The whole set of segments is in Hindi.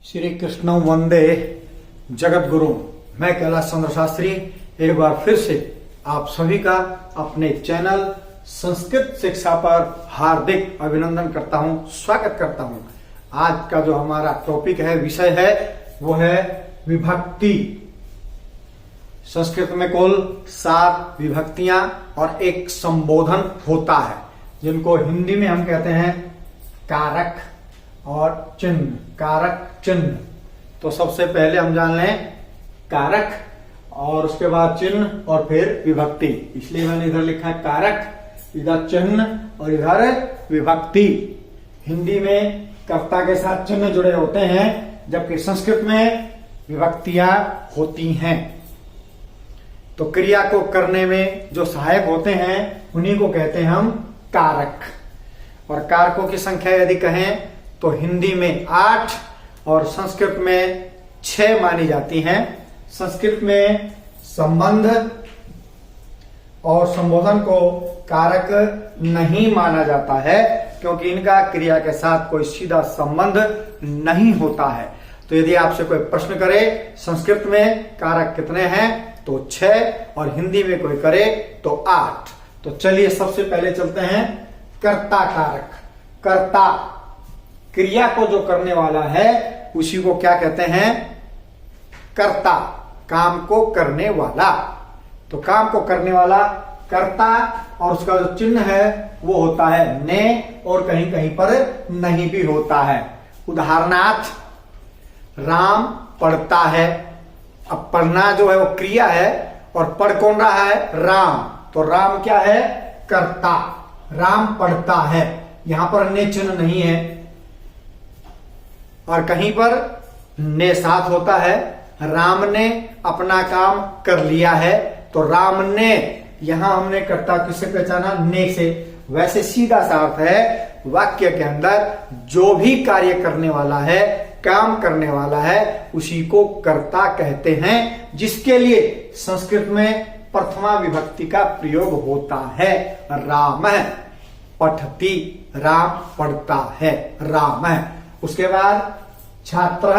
श्री कृष्ण वंदे जगत गुरु। मैं कैलाश चंद्र शास्त्री एक बार फिर से आप सभी का अपने चैनल संस्कृत शिक्षा पर हार्दिक अभिनंदन करता हूं, स्वागत करता हूं। आज का जो हमारा टॉपिक है, विषय है, वो है विभक्ति। संस्कृत में कुल 7 विभक्तियां और एक संबोधन होता है, जिनको हिंदी में हम कहते हैं कारक और चिन्ह। कारक चिन्ह। तो सबसे पहले हम जान लें कारक और उसके बाद चिन्ह और फिर विभक्ति। इसलिए मैंने इधर लिखा है कारक, इधर चिन्ह और इधर विभक्ति। हिंदी में कर्ता के साथ चिन्ह जुड़े होते हैं, जबकि संस्कृत में विभक्तियां होती हैं। तो क्रिया को करने में जो सहायक होते हैं उन्हीं को कहते हैं हम कारक। और कारकों की संख्या यदि कहें तो हिंदी में 8 और संस्कृत में 6 मानी जाती हैं। संस्कृत में संबंध और संबोधन को कारक नहीं माना जाता है, क्योंकि इनका क्रिया के साथ कोई सीधा संबंध नहीं होता है। तो यदि आपसे कोई प्रश्न करे संस्कृत में कारक कितने हैं तो 6 और हिंदी में कोई करे तो 8। तो चलिए सबसे पहले चलते हैं कर्ता कारक। कर्ता क्रिया को जो करने वाला है उसी को क्या कहते हैं? कर्ता। काम को करने वाला। तो काम को करने वाला कर्ता, और उसका जो चिन्ह है वो होता है ने, और कहीं कहीं पर नहीं भी होता है। उदाहरणार्थ, राम पढ़ता है। अब पढ़ना जो है वो क्रिया है और पढ़ कौन रहा है? राम। तो राम क्या है? कर्ता। राम पढ़ता है। यहां पर ने चिन्ह नहीं है और कहीं पर ने साथ होता है। राम ने अपना काम कर लिया है, तो राम ने, यहां हमने कर्ता किससे पहचाना? ने से। वैसे सीधा सा अर्थ है वाक्य के अंदर जो भी कार्य करने वाला है, काम करने वाला है, उसी को कर्ता कहते हैं, जिसके लिए संस्कृत में प्रथमा विभक्ति का प्रयोग होता है। राम पठति, राम पढ़ता है, राम। उसके बाद छात्र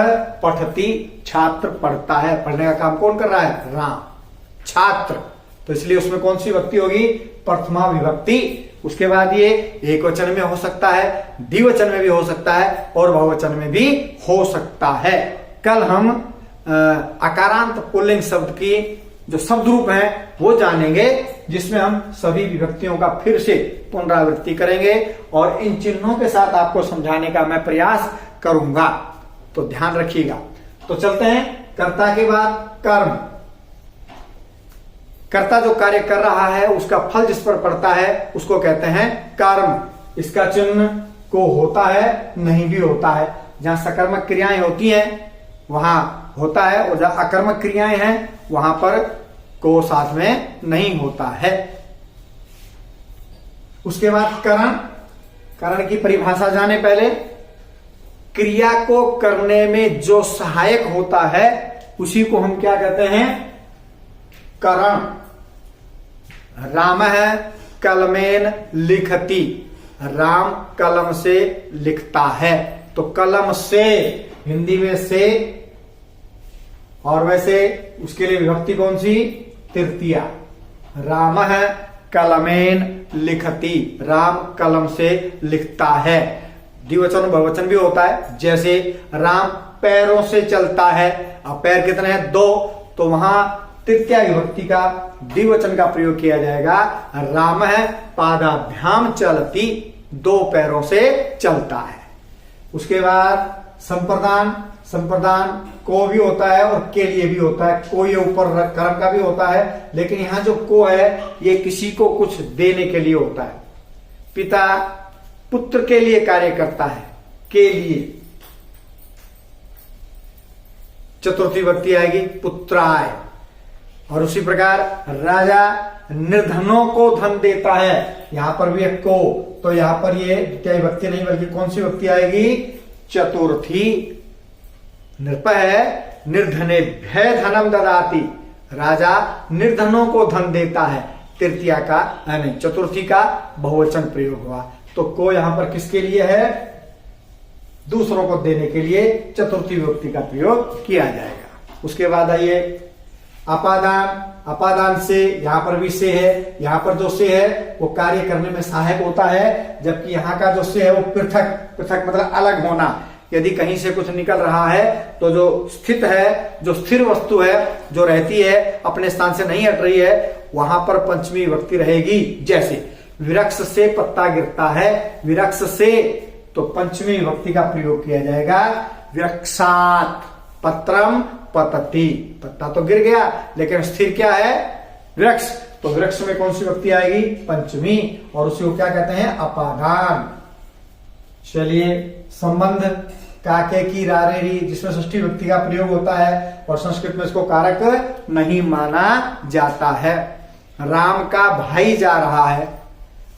पठति, छात्र पढ़ता है। पढ़ने का काम कौन कर रहा है? राम। छात्र, तो इसलिए उसमें कौन सी विभक्ति होगी? प्रथमा विभक्ति। उसके बाद ये एक वचन में हो सकता है, द्विवचन में भी हो सकता है और बहुवचन में भी हो सकता है। कल हम अकारांत पुल्लिंग शब्द की जो शब्द रूप है वो जानेंगे, जिसमें हम सभी विभक्तियों का फिर से पुनरावृत्ति करेंगे और इन चिन्हों के साथ आपको समझाने का मैं प्रयास करूंगा, तो ध्यान रखिएगा। तो चलते हैं कर्ता के बाद कर्म। कर्ता जो कार्य कर रहा है उसका फल जिस पर पड़ता है उसको कहते हैं कर्म। इसका चिन्ह को होता है, नहीं भी होता है। जहां सकर्मक क्रियाएं होती हैं वहां होता है, और जहां अकर्मक क्रियाएं हैं वहां पर को साथ में नहीं होता है। उसके बाद करण। करण की परिभाषा जाने पहले। क्रिया को करने में जो सहायक होता है उसी को हम क्या कहते हैं? करण। राम है कलमेन लिखती, राम कलम से लिखता है। तो कलम से हिंदी में से, और वैसे उसके लिए विभक्ति कौन सी? तृतीया। राम है कलमेन लिखती, राम कलम से लिखता है। द्विवचन बहुवचन भी होता है, जैसे राम पैरों से चलता है। अब पैर कितने हैं? 2, तो वहां तृतीया विभक्ति का द्विवचन का प्रयोग किया जाएगा। राम है पादाभ्याम चलती, 2 पैरों से चलता है। उसके बाद संप्रदान। संप्रदान को भी होता है और के लिए भी होता है। को ये ऊपर कर्म का भी होता है, लेकिन यहां जो को है ये किसी को कुछ देने के लिए होता है। पिता पुत्र के लिए कार्य करता है, के लिए। चतुर्थी विभक्ति आएगी पुत्राय। और उसी प्रकार राजा निर्धनों को धन देता है, यहां पर भी एक को, तो यहां पर ये द्वितीय विभक्ति नहीं बल्कि कौन सी विभक्ति आएगी? चतुर्थी। नृप है निर्धनेभ्य धनम ददाति, राजा निर्धनों को धन देता है। तृतीया का नहीं, चतुर्थी का बहुवचन प्रयोग हुआ। तो को यहां पर किसके लिए है? दूसरों को देने के लिए चतुर्थी विभक्ति का प्रयोग किया जाएगा। उसके बाद आइए अपादान। अपादान से, यहां पर भी से है, यहां पर जो से है वो कार्य करने में सहायक होता है, जबकि यहाँ का जो से है वो पृथक, पृथक मतलब अलग होना। यदि कहीं से कुछ निकल रहा है तो जो स्थित है, जो स्थिर वस्तु है, जो रहती है, अपने स्थान से नहीं हट रही है, वहां पर पंचमी विभक्ति रहेगी। जैसे वृक्ष से पत्ता गिरता है, वृक्ष से, तो पंचमी विभक्ति का प्रयोग किया जाएगा वृक्षात पत्रम पतति। पत्ता तो गिर गया लेकिन स्थिर क्या है, वृक्ष, तो वृक्ष में कौन सी विभक्ति आएगी, पंचमी, और उसी को क्या कहते हैं, अपादान। चलिए संबंध, काके की रारे री, जिसमें षष्ठी विभक्ति का प्रयोग होता है और संस्कृत में इसको कारक नहीं माना जाता है। राम का भाई जा रहा है,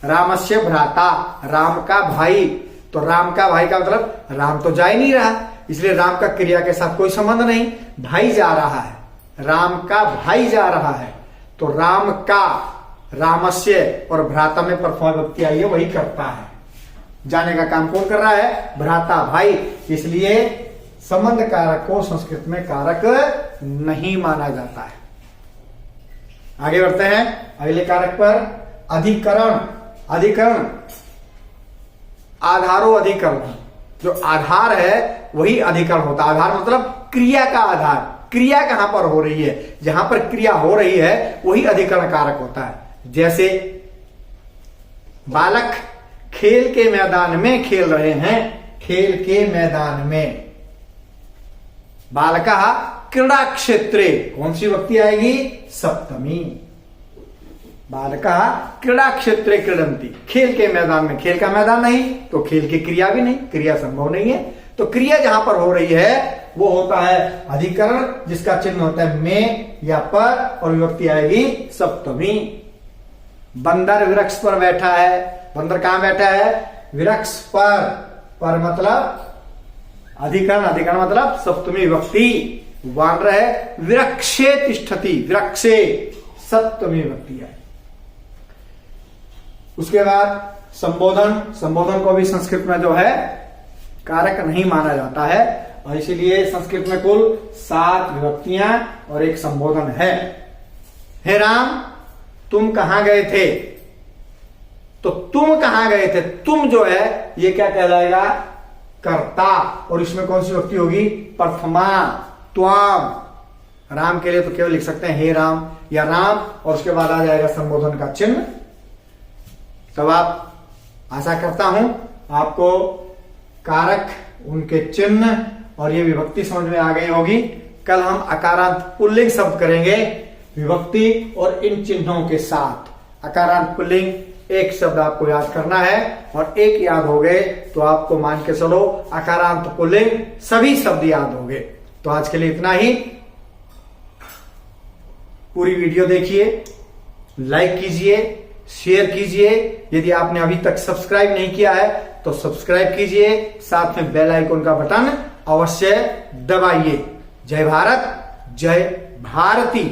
रामस्य भ्राता, राम का भाई, तो राम का भाई का मतलब राम तो जा ही नहीं रहा, इसलिए राम का क्रिया के साथ कोई संबंध नहीं, भाई जा रहा है, राम का भाई जा रहा है, तो राम का, रामस्य और भ्राता में प्रथमा विभक्ति आई है, वही करता है। जाने का काम कौन कर रहा है, भ्राता, भाई, इसलिए संबंध कारक को संस्कृत में कारक नहीं माना जाता है। आगे बढ़ते हैं अगले कारक पर, अधिकरण। अधिकरण, आधारो अधिकरण, जो आधार है वही अधिकरण होता है। आधार मतलब क्रिया का आधार, क्रिया कहां पर हो रही है, जहां पर क्रिया हो रही है वही अधिकरण कारक होता है। जैसे बालक खेल के मैदान में खेल रहे हैं, खेल के मैदान में, बालका क्रीड़ा क्षेत्रे, कौन सी विभक्ति आएगी, सप्तमी। बालका क्रीड़ा क्षेत्रे क्रीडंती, खेल के मैदान में, खेल का मैदान नहीं तो खेल की क्रिया भी नहीं, क्रिया संभव नहीं है, तो क्रिया जहां पर हो रही है वो होता है अधिकरण, जिसका चिन्ह होता है में या पर, और विभक्ति आएगी सप्तमी। बंदर वृक्ष पर बैठा है, बंदर कहां बैठा है, वृक्ष पर, पर मतलब अधिकरण, अधिकरण मतलब सप्तमी विभक्ति। वानर है वृक्षे तिष्ठति, वृक्षे, सप्तमी विभक्ति है। उसके बाद संबोधन। संबोधन को भी संस्कृत में जो है कारक नहीं माना जाता है, और इसीलिए संस्कृत में कुल 7 विभक्तियां और एक संबोधन है। हे राम तुम कहां गए थे, तो तुम कहां गए थे, तुम जो है ये क्या कहलाएगा, कर्ता, और इसमें कौन सी विभक्ति होगी, प्रथमा, त्वाम। राम के लिए तो केवल लिख सकते हैं हे राम या राम, और उसके बाद आ जाएगा संबोधन का चिन्ह। तब आप, आशा करता हूं आपको कारक, उनके चिन्ह और ये विभक्ति समझ में आ गई होगी। कल हम अकारांत पुल्लिंग शब्द करेंगे विभक्ति और इन चिन्हों के साथ। अकारांत पुल्लिंग एक शब्द आपको याद करना है, और एक याद हो गए तो आपको मान के चलो अकारांत पुल्लिंग सभी शब्द याद हो गए। तो आज के लिए इतना ही। पूरी वीडियो देखिए, लाइक कीजिए, शेयर कीजिए। यदि आपने अभी तक सब्सक्राइब नहीं किया है तो सब्सक्राइब कीजिए, साथ में बेल आइकन का बटन अवश्य दबाइए। जय भारत, जय भारती।